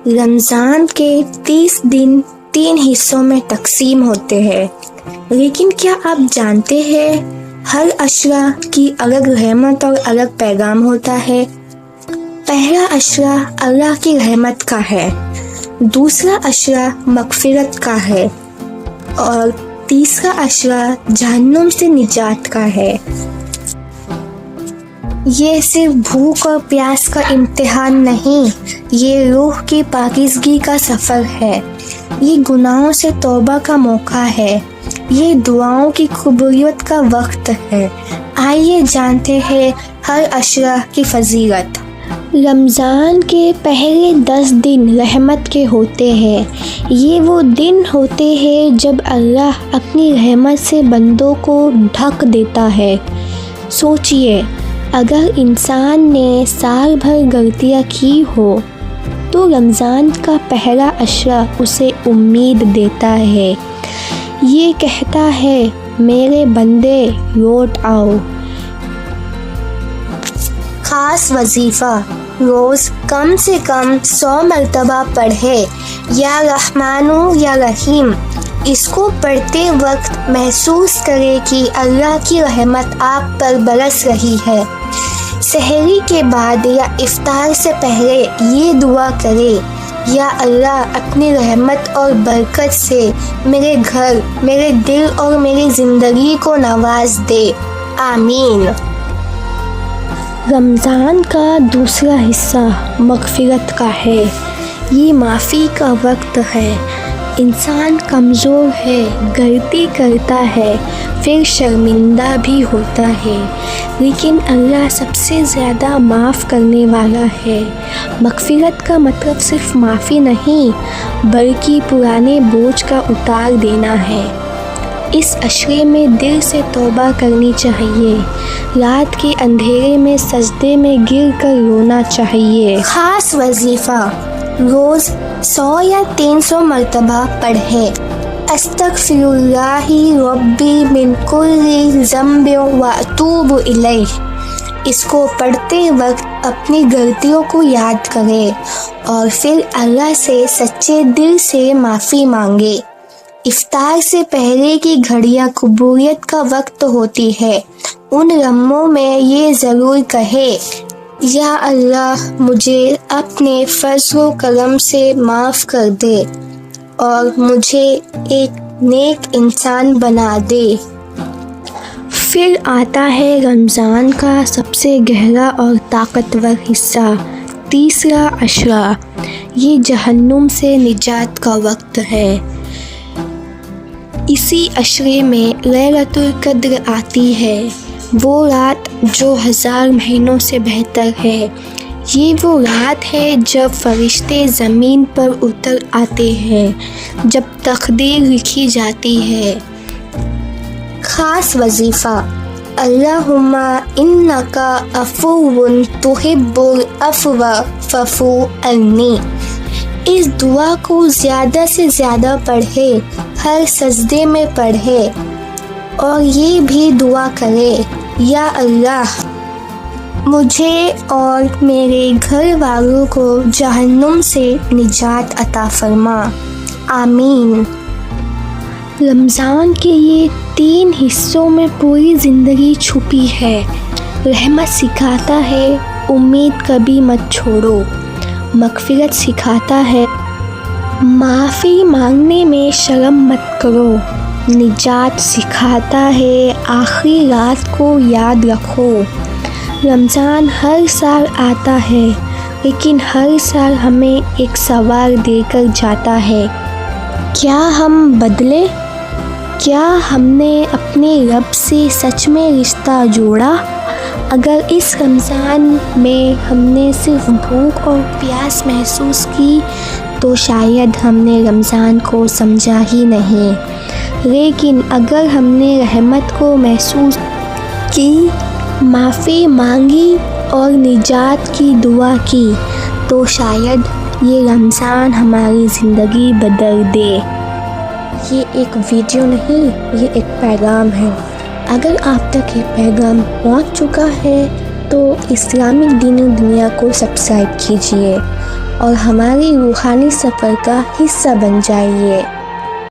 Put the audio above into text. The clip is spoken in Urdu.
رمضان کے 30 دن 3 حصوں میں تقسیم ہوتے ہیں، لیکن کیا آپ جانتے ہیں ہر عشرہ کی الگ رحمت اور الگ پیغام ہوتا ہے؟ پہلا عشرہ اللہ کی رحمت کا ہے، دوسرا عشرہ مغفرت کا ہے اور تیسرا عشرہ جہنم سے نجات کا ہے۔ یہ صرف بھوک اور پیاس کا امتحان نہیں، یہ روح کی پاکیزگی کا سفر ہے، یہ گناہوں سے توبہ کا موقع ہے، یہ دعاؤں کی قبولیت کا وقت ہے۔ آئیے جانتے ہیں ہر عشرہ کی فضیلت۔ رمضان کے پہلے 10 دن رحمت کے ہوتے ہیں۔ یہ وہ دن ہوتے ہیں جب اللہ اپنی رحمت سے بندوں کو ڈھک دیتا ہے۔ سوچئے، اگر انسان نے سال بھر غلطیاں کی ہو تو رمضان کا پہلا عشرہ اسے امید دیتا ہے، یہ کہتا ہے میرے بندے لوٹ آؤ۔ خاص وظیفہ، روز کم سے کم 100 مرتبہ پڑھے یا رحمانو یا رحیم۔ اس کو پڑھتے وقت محسوس کرے کہ اللہ کی رحمت آپ پر برس رہی ہے۔ سحری کے بعد یا افطار سے پہلے یہ دعا کرے، یا اللہ اپنی رحمت اور برکت سے میرے گھر، میرے دل اور میری زندگی کو نواز دے، آمین۔ رمضان کا دوسرا حصہ مغفرت کا ہے۔ یہ معافی کا وقت ہے۔ انسان کمزور ہے، غلطی کرتا ہے، پھر شرمندہ بھی ہوتا ہے، لیکن اللہ سب سے زیادہ معاف کرنے والا ہے۔ مغفرت کا مطلب صرف معافی نہیں، بلکہ پرانے بوجھ کا اتار دینا ہے۔ اس عشرے میں دل سے توبہ کرنی چاہیے، رات کے اندھیرے میں سجدے میں گر کر رونا چاہیے۔ خاص وظیفہ، روز 100 یا 300 مرتبہ پڑھے، استغفر اللہ ربی من کل ذنب واتوب الیہ۔ اس کو پڑھتے وقت اپنی غلطیوں کو یاد کرے اور پھر اللہ سے سچے دل سے معافی مانگے۔ افطار سے پہلے کی گھڑیاں قبولیت کا وقت ہوتی ہے۔ ان لمحوں میں یہ ضرور کہے، یا اللہ مجھے اپنے فضل و کرم سے معاف کر دے اور مجھے ایک نیک انسان بنا دے۔ پھر آتا ہے رمضان کا سب سے گہرا اور طاقتور حصہ، تیسرا عشرہ۔ یہ جہنم سے نجات کا وقت ہے۔ اسی عشرے میں لیلۃ القدر آتی ہے، وہ رات جو 1000 مہینوں سے بہتر ہے۔ یہ وہ رات ہے جب فرشتے زمین پر اتر آتے ہیں، جب تقدیر لکھی جاتی ہے۔ خاص وظیفہ، اللہم انک عفو تحب العفو فاعف عنی۔ اس دعا کو زیادہ سے زیادہ پڑھے، ہر سجدے میں پڑھے اور یہ بھی دعا کرے، یا اللہ مجھے اور میرے گھر والوں کو جہنم سے نجات عطا فرما، آمین۔ رمضان کے یہ 3 حصوں میں پوری زندگی چھپی ہے۔ رحمت سکھاتا ہے امید کبھی مت چھوڑو، مغفرت سکھاتا ہے معافی مانگنے میں شرم مت کرو، نجات سکھاتا ہے آخری رات کو یاد رکھو۔ رمضان ہر سال آتا ہے، لیکن ہر سال ہمیں ایک سوال دے کر جاتا ہے، کیا ہم بدلے؟ کیا ہم نے اپنے رب سے سچ میں رشتہ جوڑا؟ اگر اس رمضان میں ہم نے صرف بھوک اور پیاس محسوس کی تو شاید ہم نے رمضان کو سمجھا ہی نہیں، لیکن اگر ہم نے رحمت کو محسوس کی، معافی مانگی اور نجات کی دعا کی تو شاید یہ رمضان ہماری زندگی بدل دے۔ یہ ایک ویڈیو نہیں، یہ ایک پیغام ہے۔ اگر آپ تک یہ پیغام پہنچ چکا ہے تو اسلامک دین و دنیا کو سبسکرائب کیجیے اور ہماری روحانی سفر کا حصہ بن جائیے۔